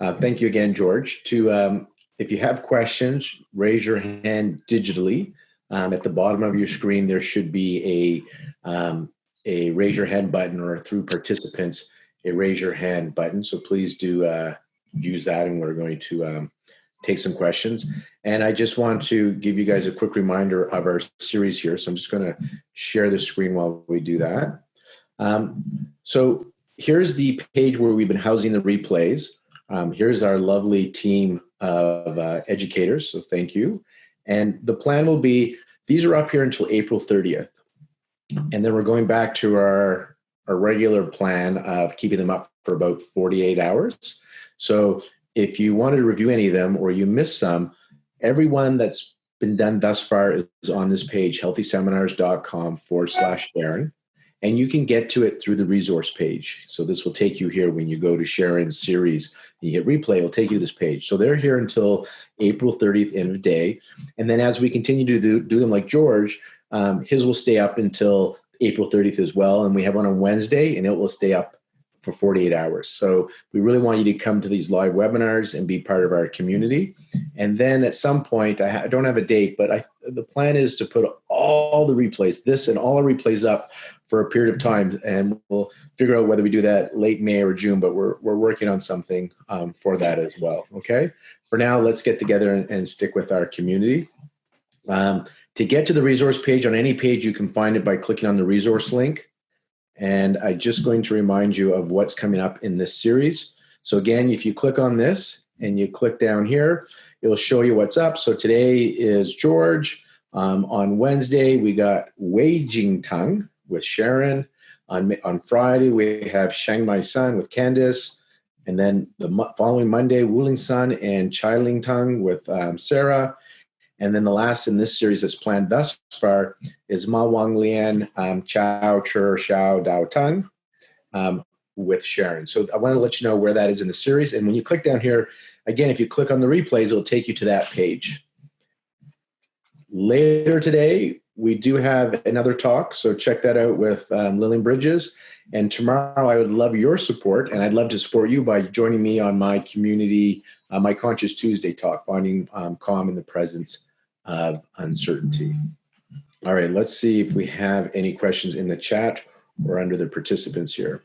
thank you again, George, to if you have questions, raise your hand digitally. At the bottom of your screen, there should be a raise your hand button, or through participants, a raise your hand button. So please do use that, and we're going to take some questions. And I just want to give you guys a quick reminder of our series here. So I'm just going to share the screen while we do that. So here's the page where we've been housing the replays. Here's our lovely team of educators. So thank you. And the plan will be, these are up here until April 30th. And then we're going back to our regular plan of keeping them up for about 48 hours. So if you wanted to review any of them or you missed some, everyone that's been done thus far is on this page, healthyseminars.com/Sharon. And you can get to it through the resource page. So this will take you here when you go to Sharon's series. You hit replay, it'll take you to this page. So they're here until April 30th, end of day. And then as we continue to do them like George, his will stay up until April 30th as well. And we have one on Wednesday, and it will stay up for 48 hours. So we really want you to come to these live webinars and be part of our community. And then at some point, I don't have a date, but the plan is to put all the replays, this and all our replays up for a period of time, and we'll figure out whether we do that late May or June, but we're working on something for that as well, okay? For now, let's get together and stick with our community. To get to the resource page, on any page, you can find it by clicking on the resource link. And I'm just going to remind you of what's coming up in this series. So again, if you click on this and you click down here, it'll show you what's up. So today is George. On Wednesday, we got Guizhi Tang with Sharon. On Friday, we have Shang Mai Sun with Candice. And then the following Monday, Wuling Sun and Chai-Ling Tang with Sarah. And then the last in this series that's planned thus far is Ma Wang Lian, Chao Chur Xiao Dao Tang with Sharon. So I want to let you know where that is in the series. And when you click down here, again, if you click on the replays, it'll take you to that page. Later today, we do have another talk, so check that out with Lillian Bridges. And tomorrow, I would love your support, and I'd love to support you by joining me on my community, my Conscious Tuesday talk, finding calm in the presence of uncertainty. All right, let's see if we have any questions in the chat or under the participants here.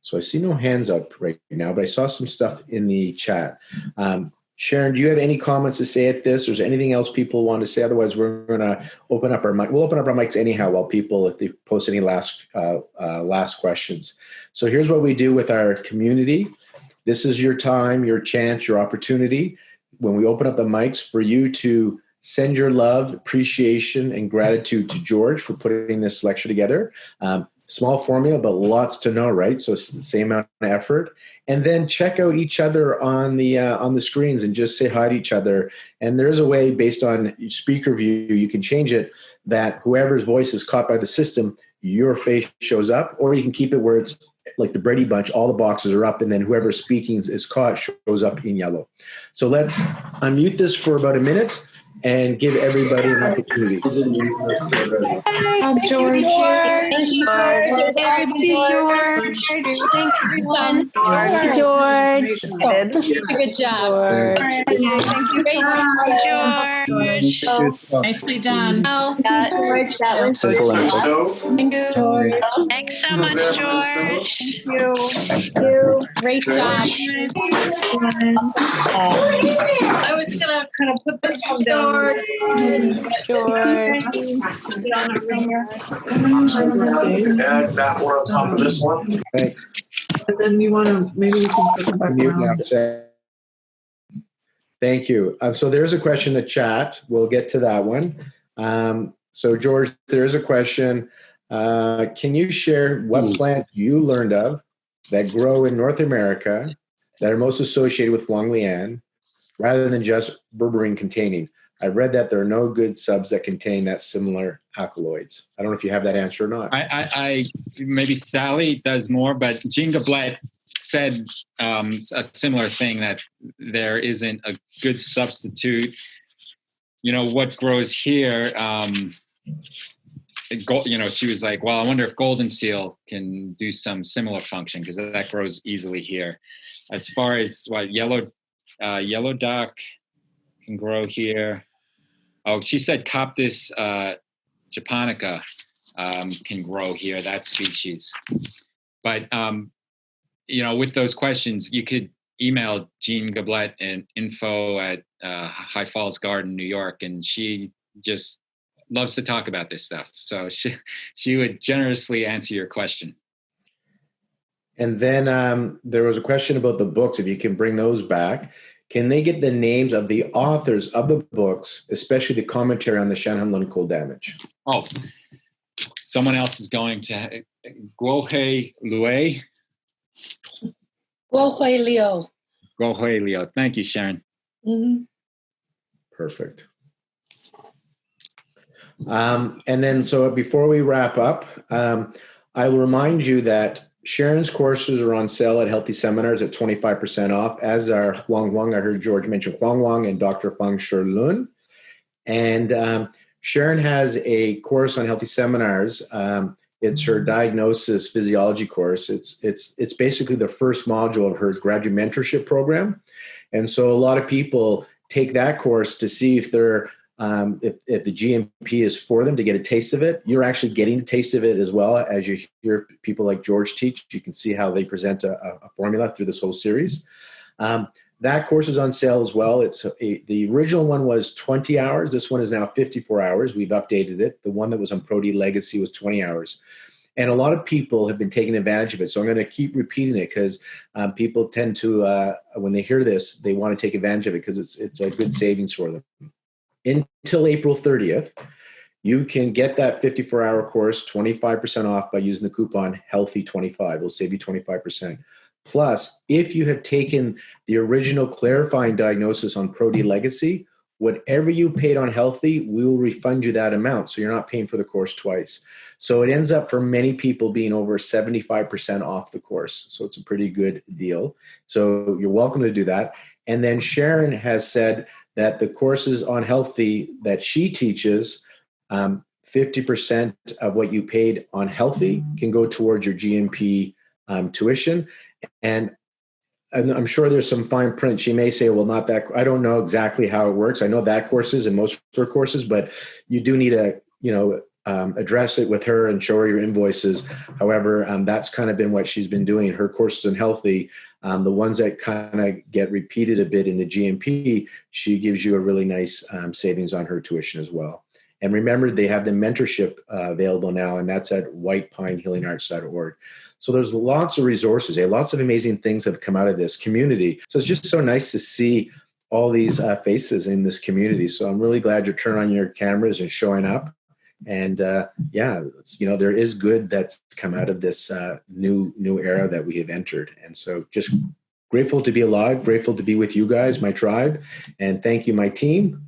So I see no hands up right now, but I saw some stuff in the chat. Sharon, do you have any comments to say at this? Or is there anything else people want to say? Otherwise, we're going to open up our mic. We'll open up our mics anyhow while people, if they post any last questions. So here's what we do with our community. This is your time, your chance, your opportunity. When we open up the mics for you to Send your love, appreciation, and gratitude to George for putting this lecture together. Small formula, but lots to know, right? So it's the same amount of effort. And then check out each other on the screens and just say hi to each other. And there's a way based on speaker view, you can change it that whoever's voice is caught by the system, your face shows up, or you can keep it where it's like the Brady Bunch, all the boxes are up, and then whoever's speaking is caught shows up in yellow. So let's unmute this for about a minute and give everybody an opportunity. George. George. Everybody, George. Thanks, everyone. George. Good job. Thank you so much, George. Nicely done. George, that was Simple and Thanks, George. Thanks so much, George. Thank you. Great job. I was going to kind of put this one down. George. Add that one on top of this one. Thanks. And then you want to, maybe we can put it back Mute now. around. Thank you. So there's a question in the chat. We'll get to that one. So George, there's a question. Can you share what plants you learned of that grow in North America that are most associated with Huang LIAN rather than just berberine containing? I've read that there are no good subs that contain that similar alkaloids. I don't know if you have that answer or not. I maybe Sally does more, but Jean Goblet said a similar thing, that there isn't a good substitute. You know, what grows here, she was like, well, I wonder if golden seal can do some similar function, because that grows easily here. As far as what yellow dock can grow here. Oh, she said Coptis japonica can grow here, that species. But, with those questions, you could email Jean Goblet and info at High Falls Garden, New York, and she just loves to talk about this stuff. So she would generously answer your question. And then there was a question about the books, if you can bring those back. Can they get the names of the authors of the books, especially the commentary on the Shanhan cold damage? Oh, someone else is going to Guohe Lue. Guohui Liu. Guohe Liu. Thank you, Sharon. Mm-hmm. Perfect. And then, so before we wrap up, I will remind you that Sharon's courses are on sale at Healthy Seminars at 25% off, as are HUANG. I heard George mention HUANG and Dr. Fang Shilun. And Sharon has a course on Healthy Seminars. It's her diagnosis physiology course. It's basically the first module of her graduate mentorship program. And so a lot of people take that course to see if they're if the GMP is for them, to get a taste of it. You're actually getting a taste of it as well as you hear people like George teach. You can see how they present a formula through this whole series. That course is on sale as well. The original one was 20 hours. This one is now 54 hours. We've updated it. The one that was on Pro-D Legacy was 20 hours. And a lot of people have been taking advantage of it. So I'm going to keep repeating it, because people tend to, when they hear this, they want to take advantage of it because it's a good savings for them. Until April 30th, you can get that 54-hour course 25% off by using the coupon HEALTHY25. It'll save you 25%. Plus, if you have taken the original clarifying diagnosis on Pro-D Legacy, whatever you paid on Healthy, we will refund you that amount. So you're not paying for the course twice. So it ends up for many people being over 75% off the course. So it's a pretty good deal. So you're welcome to do that. And then Sharon has said that the courses on Healthy that she teaches, 50% of what you paid on Healthy can go towards your GMP tuition. And I'm sure there's some fine print. She may say, well, not that. I don't know exactly how it works. I know that courses and most of her courses, but you do need to, address it with her and show her your invoices. However, that's kind of been what she's been doing. Her courses in Healthy, the ones that kind of get repeated a bit in the GMP, she gives you a really nice savings on her tuition as well. And remember, they have the mentorship available now, and that's at whitepinehealingarts.org. So there's lots of resources. Lots of amazing things have come out of this community. So it's just so nice to see all these faces in this community. So I'm really glad you're turning on your cameras and showing up. And there is good that's come out of this new era that we have entered. And so just grateful to be alive, grateful to be with you guys, my tribe. And thank you, my team.